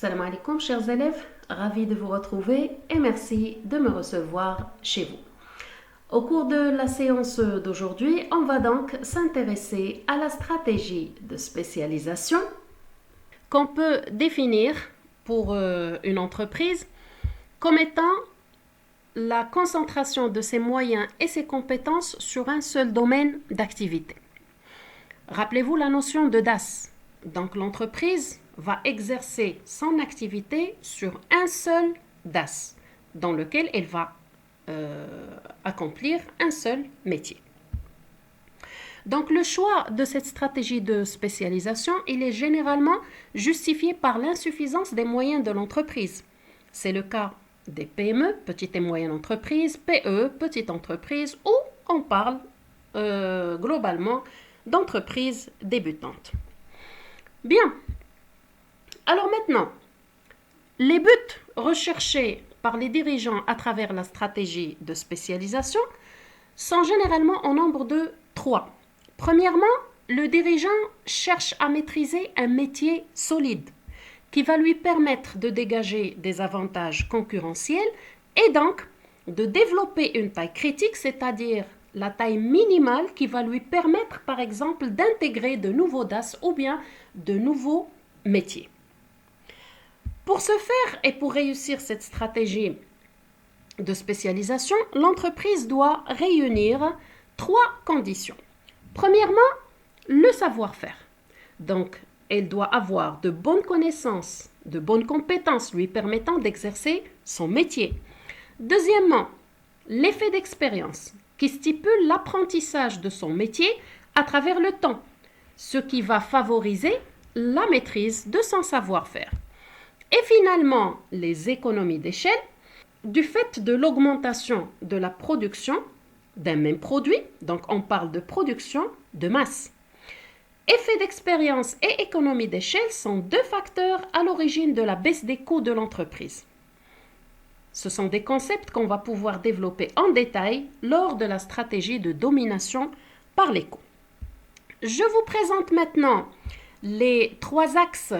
Salam alaikum, chers élèves, ravi de vous retrouver et merci de me recevoir chez vous. Au cours de la séance d'aujourd'hui, on va donc s'intéresser à la stratégie de spécialisation qu'on peut définir pour une entreprise comme étant la concentration de ses moyens et ses compétences sur un seul domaine d'activité. Rappelez-vous la notion de DAS. Donc l'entreprise va exercer son activité sur un seul DAS dans lequel elle va accomplir un seul métier. Donc le choix de cette stratégie de spécialisation, il est généralement justifié par l'insuffisance des moyens de l'entreprise. C'est le cas des PME, petites et moyennes entreprises, PE, petites entreprises, ou on parle globalement d'entreprises débutantes. Bien. Alors maintenant, les buts recherchés par les dirigeants à travers la stratégie de spécialisation sont généralement au nombre de 3. Premièrement, le dirigeant cherche à maîtriser un métier solide qui va lui permettre de dégager des avantages concurrentiels et donc de développer une taille critique, c'est-à-dire la taille minimale qui va lui permettre, par exemple, d'intégrer de nouveaux DAS ou bien de nouveaux métiers. Pour ce faire et pour réussir cette stratégie de spécialisation, l'entreprise doit réunir 3 conditions. Premièrement, le savoir-faire. Donc, elle doit avoir de bonnes connaissances, de bonnes compétences lui permettant d'exercer son métier. Deuxièmement, l'effet d'expérience qui stipule l'apprentissage de son métier à travers le temps, ce qui va favoriser la maîtrise de son savoir-faire. Et finalement, les économies d'échelle du fait de l'augmentation de la production d'un même produit, donc on parle de production de masse. Effet d'expérience et économie d'échelle sont 2 facteurs à l'origine de la baisse des coûts de l'entreprise. Ce sont des concepts qu'on va pouvoir développer en détail lors de la stratégie de domination par les coûts. Je vous présente maintenant les 3 axes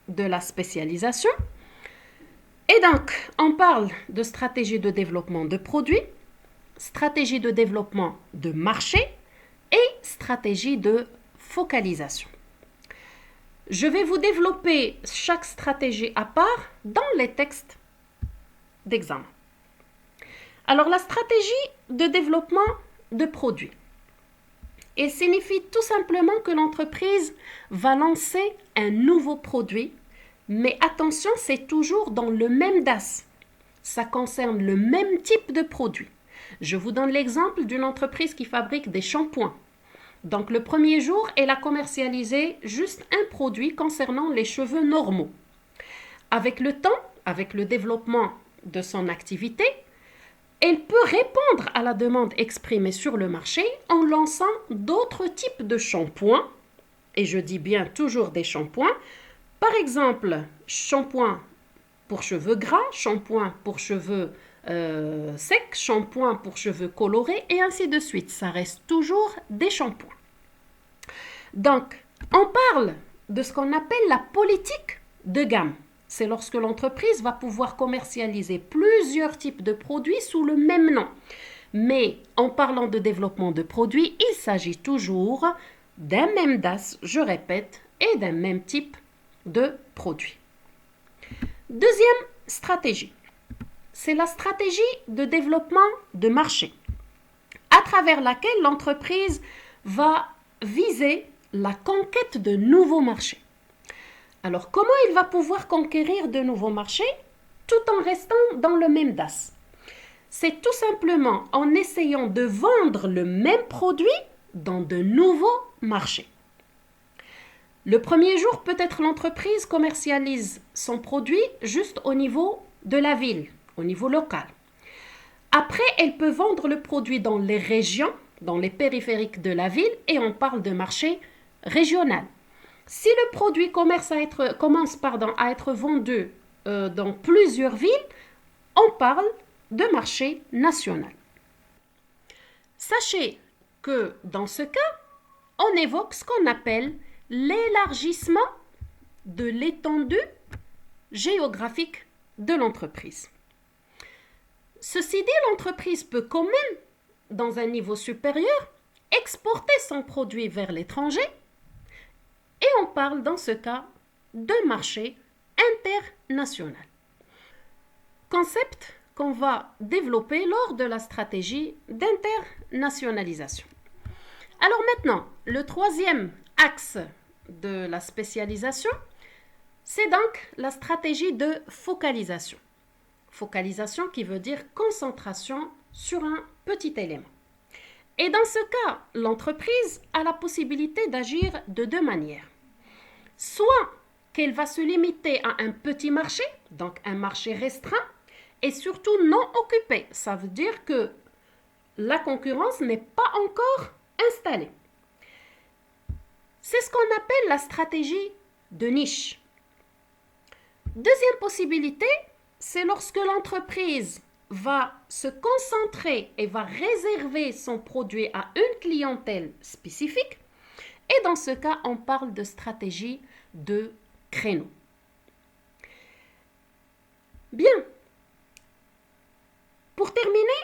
de la spécialisation. Et donc, on parle de stratégie de développement de produits, stratégie de développement de marché et stratégie de focalisation. Je vais vous développer chaque stratégie à part dans les textes d'examen. Alors, la stratégie de développement de produits, elle signifie tout simplement que l'entreprise va lancer un nouveau produit, mais attention, c'est toujours dans le même DAS. Ça concerne le même type de produit. Je vous donne l'exemple d'une entreprise qui fabrique des shampoings. Donc, le premier jour, elle a commercialisé juste un produit concernant les cheveux normaux. Avec le temps, avec le développement de son activité, elle peut répondre à la demande exprimée sur le marché en lançant d'autres types de shampoings, et je dis bien toujours des shampoings, par exemple, shampoing pour cheveux gras, shampoing pour cheveux secs, shampoing pour cheveux colorés, et ainsi de suite. Ça reste toujours des shampoings. Donc, on parle de ce qu'on appelle la politique de gamme. C'est lorsque l'entreprise va pouvoir commercialiser plusieurs types de produits sous le même nom. Mais en parlant de développement de produits, il s'agit toujours d'un même DAS, je répète, et d'un même type de produit. Deuxième stratégie, c'est la stratégie de développement de marché, à travers laquelle l'entreprise va viser la conquête de nouveaux marchés. Alors, comment il va pouvoir conquérir de nouveaux marchés tout en restant dans le même DAS? C'est tout simplement en essayant de vendre le même produit dans de nouveaux marchés. Le premier jour, peut-être l'entreprise commercialise son produit juste au niveau de la ville, au niveau local. Après, elle peut vendre le produit dans les régions, dans les périphériques de la ville, et on parle de marché régional. Si le produit commence à être vendu dans plusieurs villes, on parle de marché national. Sachez que dans ce cas, on évoque ce qu'on appelle l'élargissement de l'étendue géographique de l'entreprise. Ceci dit, l'entreprise peut quand même, dans un niveau supérieur, exporter son produit vers l'étranger et on parle dans ce cas de marché international. Concept qu'on va développer lors de la stratégie d'internationalisation. Alors maintenant, le troisième axe de la spécialisation, c'est donc la stratégie de focalisation. Focalisation qui veut dire concentration sur un petit élément. Et dans ce cas, l'entreprise a la possibilité d'agir de deux manières. Soit qu'elle va se limiter à un petit marché, donc un marché restreint, et surtout non occupé. Ça veut dire que la concurrence n'est pas encore installée. C'est ce qu'on appelle la stratégie de niche. Deuxième possibilité, c'est lorsque l'entreprise va se concentrer et va réserver son produit à une clientèle spécifique. Et dans ce cas, on parle de stratégie de créneau. Bien. Pour terminer,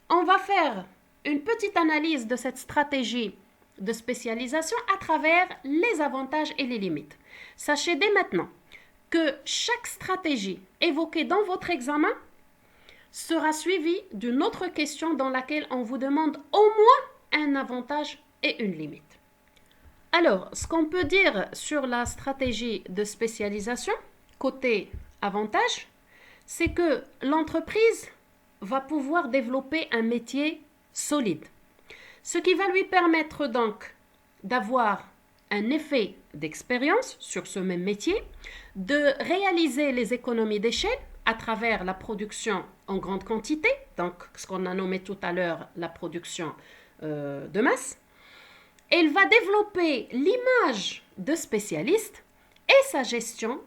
on va faire une petite analyse de cette stratégie de spécialisation à travers les avantages et les limites. Sachez dès maintenant que chaque stratégie évoquée dans votre examen sera suivie d'une autre question dans laquelle on vous demande au moins un avantage et une limite. Alors, ce qu'on peut dire sur la stratégie de spécialisation, côté avantage, c'est que l'entreprise va pouvoir développer un métier solide, ce qui va lui permettre donc d'avoir un effet d'expérience sur ce même métier, de réaliser les économies d'échelle à travers la production en grande quantité, donc ce qu'on a nommé tout à l'heure la production de masse. Elle va développer l'image de spécialiste et sa gestion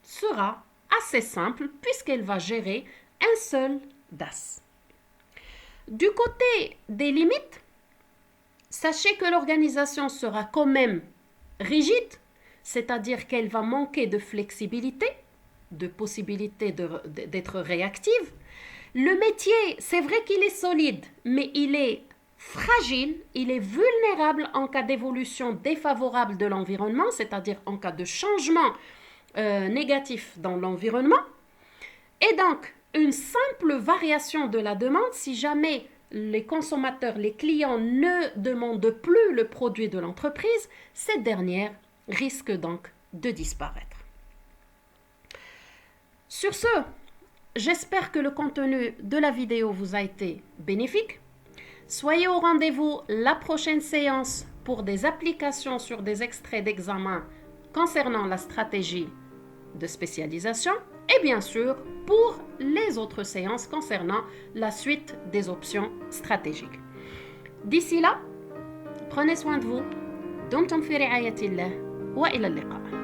sera assez simple puisqu'elle va gérer un seul DAS. Du côté des limites, sachez que l'organisation sera quand même rigide, c'est-à-dire qu'elle va manquer de flexibilité, de possibilité d'être réactive. Le métier, c'est vrai qu'il est solide, mais il est fragile, il est vulnérable en cas d'évolution défavorable de l'environnement, c'est-à-dire en cas de changement négatif dans l'environnement. Et donc, une simple variation de la demande, si jamais les consommateurs, les clients ne demandent plus le produit de l'entreprise, cette dernière risque donc de disparaître. Sur ce, j'espère que le contenu de la vidéo vous a été bénéfique. Soyez au rendez-vous la prochaine séance pour des applications sur des extraits d'examen concernant la stratégie de spécialisation et bien sûr pour les autres séances concernant la suite des options stratégiques. D'ici là, prenez soin de vous. دمتم في رعاية الله وإلى اللقاء.